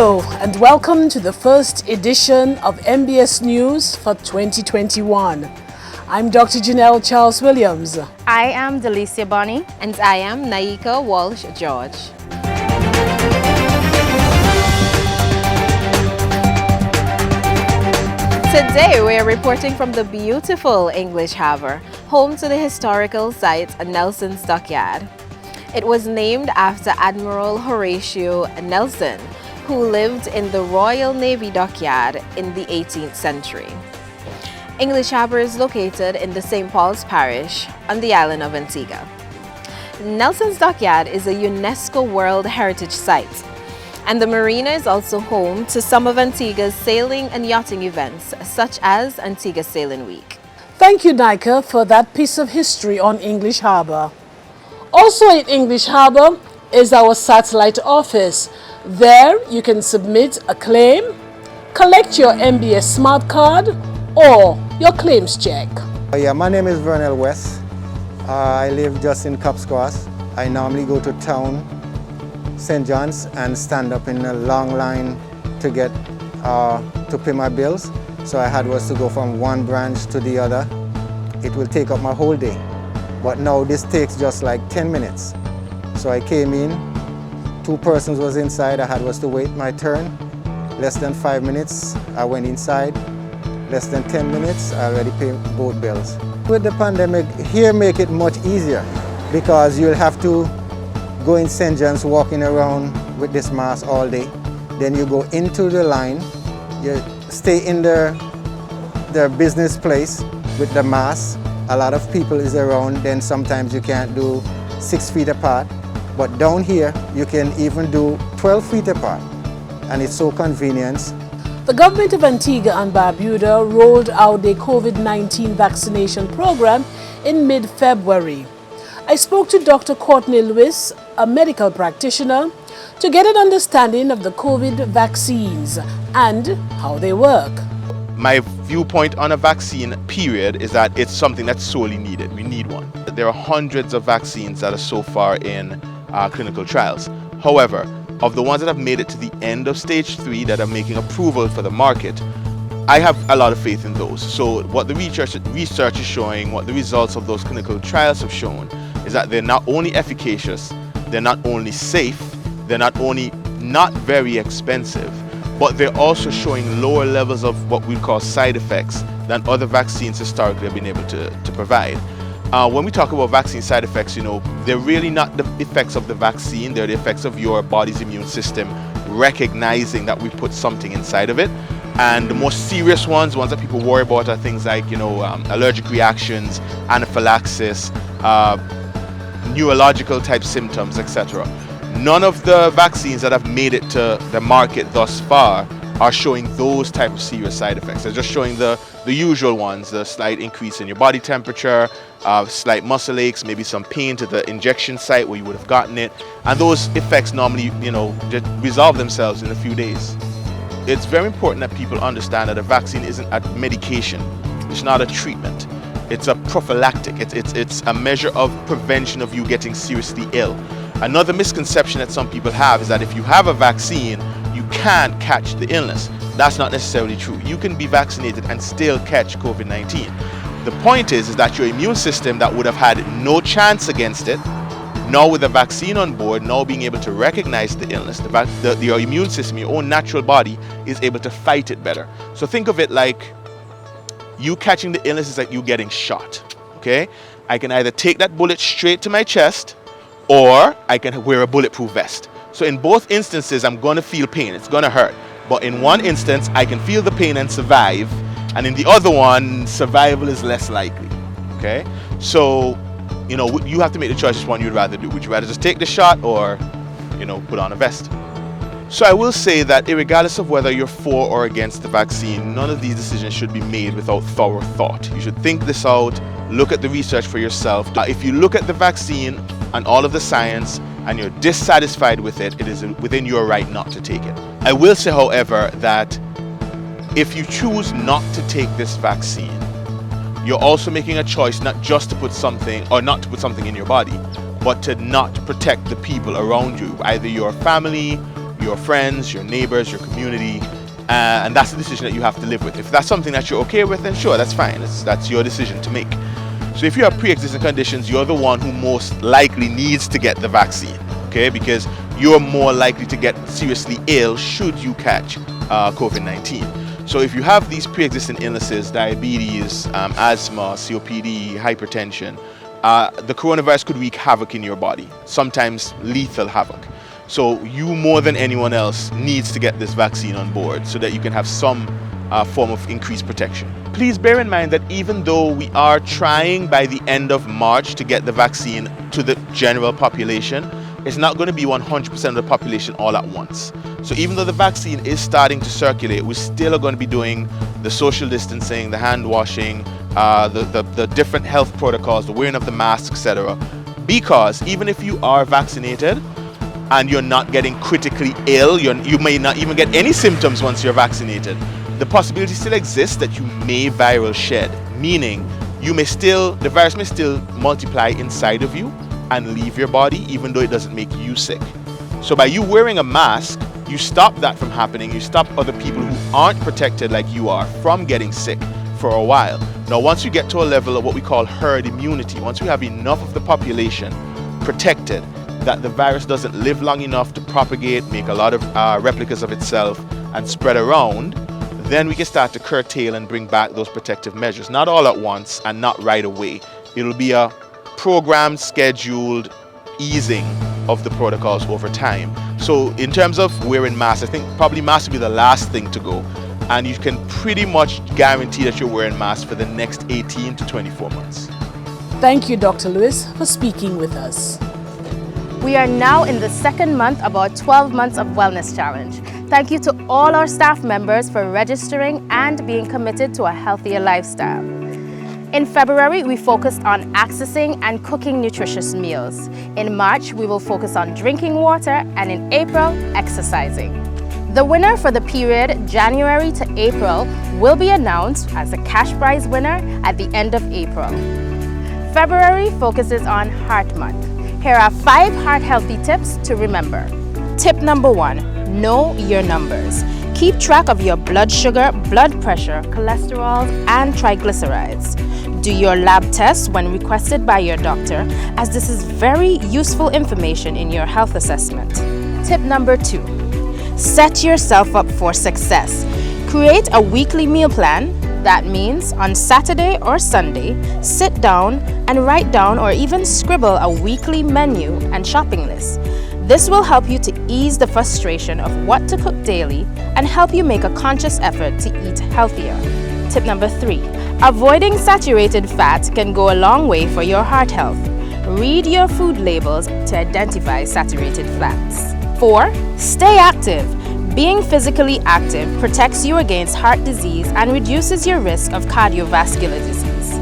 Hello and welcome to the first edition of MBS News for 2021. I'm Dr. Janelle Charles Williams. I am Delicia Bonnie. And I am Naika Walsh George. Today we are reporting from the beautiful English Harbour, home to the historical site Nelson's Dockyard. It was named after Admiral Horatio Nelson, who lived in the Royal Navy Dockyard in the 18th century. English Harbour is located in the St. Paul's Parish on the island of Antigua. Nelson's Dockyard is a UNESCO World Heritage Site, and the marina is also home to some of Antigua's sailing and yachting events, such as Antigua Sailing Week. Thank you, Nika, for that piece of history on English Harbour. Also in English Harbour is our satellite office. There you can submit a claim, collect your MBS smart card, or your claims check. My name is Vernell West. I live just in Cops Cross. I normally go to town, St. John's, and stand up in a long line to get to pay my bills. So I had to go from one branch to the other. It will take up my whole day. But now this takes just like 10 minutes. So I came in, 2 persons was inside, I had to wait my turn. Less than 5 minutes, I went inside. Less than 10 minutes, I already paid both bills. With the pandemic, here make it much easier because you'll have to go in St. John's walking around with this mask all day. Then you go into the line, you stay in their business place with the mask. A lot of people is around, then sometimes you can't do 6 feet apart. But down here, you can even do 12 feet apart. And it's so convenient. The government of Antigua and Barbuda rolled out their COVID-19 vaccination program in mid-February. I spoke to Dr. Courtney Lewis, a medical practitioner, to get an understanding of the COVID vaccines and how they work. My viewpoint on a vaccine period is that it's something that's sorely needed. We need one. There are hundreds of vaccines that are so far in clinical trials. However, of the ones that have made it to the end of stage 3 that are making approval for the market, I have a lot of faith in those. So what the research is showing, what the results of those clinical trials have shown, is that they're not only efficacious, they're not only safe, they're not only not very expensive, but they're also showing lower levels of what we call side effects than other vaccines historically have been able to provide. When we talk about vaccine side effects, they're really not the effects of the vaccine, they're the effects of your body's immune system recognizing that we put something inside of it. And the most serious ones that people worry about are things like, allergic reactions, anaphylaxis, neurological type symptoms, etc. None of the vaccines that have made it to the market thus far are showing those type of serious side effects. They're just showing the usual ones, the slight increase in your body temperature, slight muscle aches, maybe some pain to the injection site where you would have gotten it. And those effects normally, just resolve themselves in a few days. It's very important that people understand that a vaccine isn't a medication. It's not a treatment. It's a prophylactic. It's a measure of prevention of you getting seriously ill. Another misconception that some people have is that if you have a vaccine, you can't catch the illness. That's not necessarily true. You can be vaccinated and still catch COVID-19. The point is that your immune system that would have had no chance against it, now with a vaccine on board, now being able to recognize the illness, your immune system, your own natural body is able to fight it better. So think of it like you catching the illness is like you getting shot, okay? I can either take that bullet straight to my chest or I can wear a bulletproof vest. So in both instances, I'm going to feel pain. It's going to hurt. But in one instance, I can feel the pain and survive. And in the other one, survival is less likely, okay? So, you have to make the choice which one you'd rather do. Would you rather just take the shot or, put on a vest? So I will say that regardless of whether you're for or against the vaccine, none of these decisions should be made without thorough thought. You should think this out, look at the research for yourself. If you look at the vaccine and all of the science and you're dissatisfied with it, it is within your right not to take it. I will say, however, that if you choose not to take this vaccine, you're also making a choice not just to put something or not to put something in your body, but to not protect the people around you, either your family, your friends, your neighbors, your community, and that's a decision that you have to live with. If that's something that you're okay with, then sure, that's fine. That's your decision to make. So if you have pre-existing conditions, you're the one who most likely needs to get the vaccine, okay? Because you're more likely to get seriously ill should you catch COVID-19. So if you have these pre-existing illnesses, diabetes, asthma, COPD, hypertension, the coronavirus could wreak havoc in your body, sometimes lethal havoc. So you more than anyone else needs to get this vaccine on board so that you can have some form of increased protection. Please bear in mind that even though we are trying by the end of March to get the vaccine to the general population, it's not going to be 100% of the population all at once. So even though the vaccine is starting to circulate, we still are going to be doing the social distancing, the hand washing, the different health protocols, the wearing of the masks, etc. Because even if you are vaccinated and you're not getting critically ill, you may not even get any symptoms once you're vaccinated, the possibility still exists that you may viral shed, meaning the virus may still multiply inside of you and leave your body even though it doesn't make you sick. So by you wearing a mask, you stop that from happening. You stop other people who aren't protected like you are from getting sick for a while. Now, once you get to a level of what we call herd immunity, once we have enough of the population protected that the virus doesn't live long enough to propagate, make a lot of replicas of itself and spread around, then we can start to curtail and bring back those protective measures. Not all at once and not right away. It'll be a programmed, scheduled easing of the protocols over time. So in terms of wearing masks, I think probably masks will be the last thing to go. And you can pretty much guarantee that you're wearing masks for the next 18 to 24 months. Thank you, Dr. Lewis, for speaking with us. We are now in the second month of our 12 months of Wellness Challenge. Thank you to all our staff members for registering and being committed to a healthier lifestyle. In February, we focused on accessing and cooking nutritious meals. In March, we will focus on drinking water, and in April, exercising. The winner for the period January to April will be announced as the cash prize winner at the end of April. February focuses on Heart Month. Here are 5 heart-healthy tips to remember. Tip number 1, know your numbers. Keep track of your blood sugar, blood pressure, cholesterol, and triglycerides. Do your lab tests when requested by your doctor, as this is very useful information in your health assessment. Tip number 2, set yourself up for success. Create a weekly meal plan. That means on Saturday or Sunday, sit down and write down or even scribble a weekly menu and shopping list. This will help you to ease the frustration of what to cook daily and help you make a conscious effort to eat healthier. Tip number 3, avoiding saturated fat can go a long way for your heart health. Read your food labels to identify saturated fats. 4, stay active. Being physically active protects you against heart disease and reduces your risk of cardiovascular disease.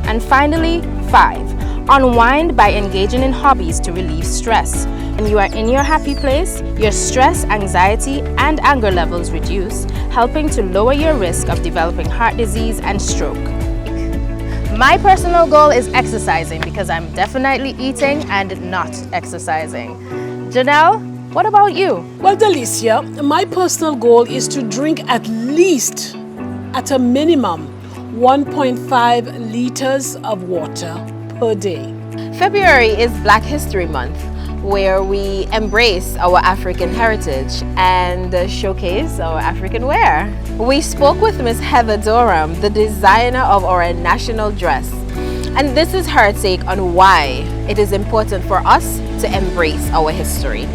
And finally, 5, unwind by engaging in hobbies to relieve stress. When you are in your happy place, your stress, anxiety, and anger levels reduce, helping to lower your risk of developing heart disease and stroke. My personal goal is exercising because I'm definitely eating and not exercising. Janelle, what about you? Well, Delicia, my personal goal is to drink at least, at a minimum, 1.5 liters of water per day. February is Black History Month, where we embrace our African heritage and showcase our African wear. We spoke with Ms. Heather Durham, the designer of our national dress, and this is her take on why it is important for us to embrace our history.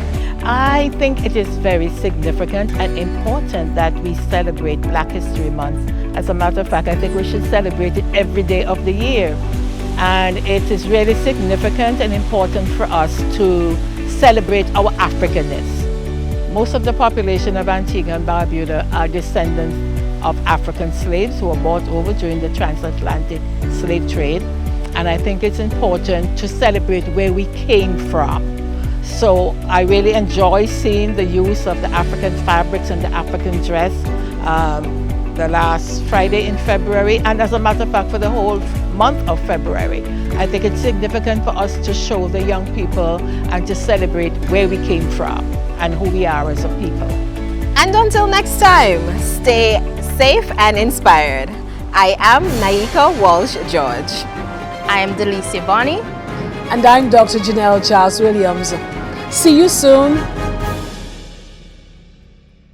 I think it is very significant and important that we celebrate Black History Month. As a matter of fact, I think we should celebrate it every day of the year. And it is really significant and important for us to celebrate our Africanness. Most of the population of Antigua and Barbuda are descendants of African slaves who were brought over during the transatlantic slave trade. And I think it's important to celebrate where we came from. So I really enjoy seeing the use of the African fabrics and the African dress the last Friday in February, and as a matter of fact for the whole month of February. I think it's significant for us to show the young people and to celebrate where we came from. and who we are as a people. And until next time, stay safe and inspired. I am Naika Walsh-George. I am Delicia Bonnie. And I'm Dr. Janelle Charles Williams. See you soon.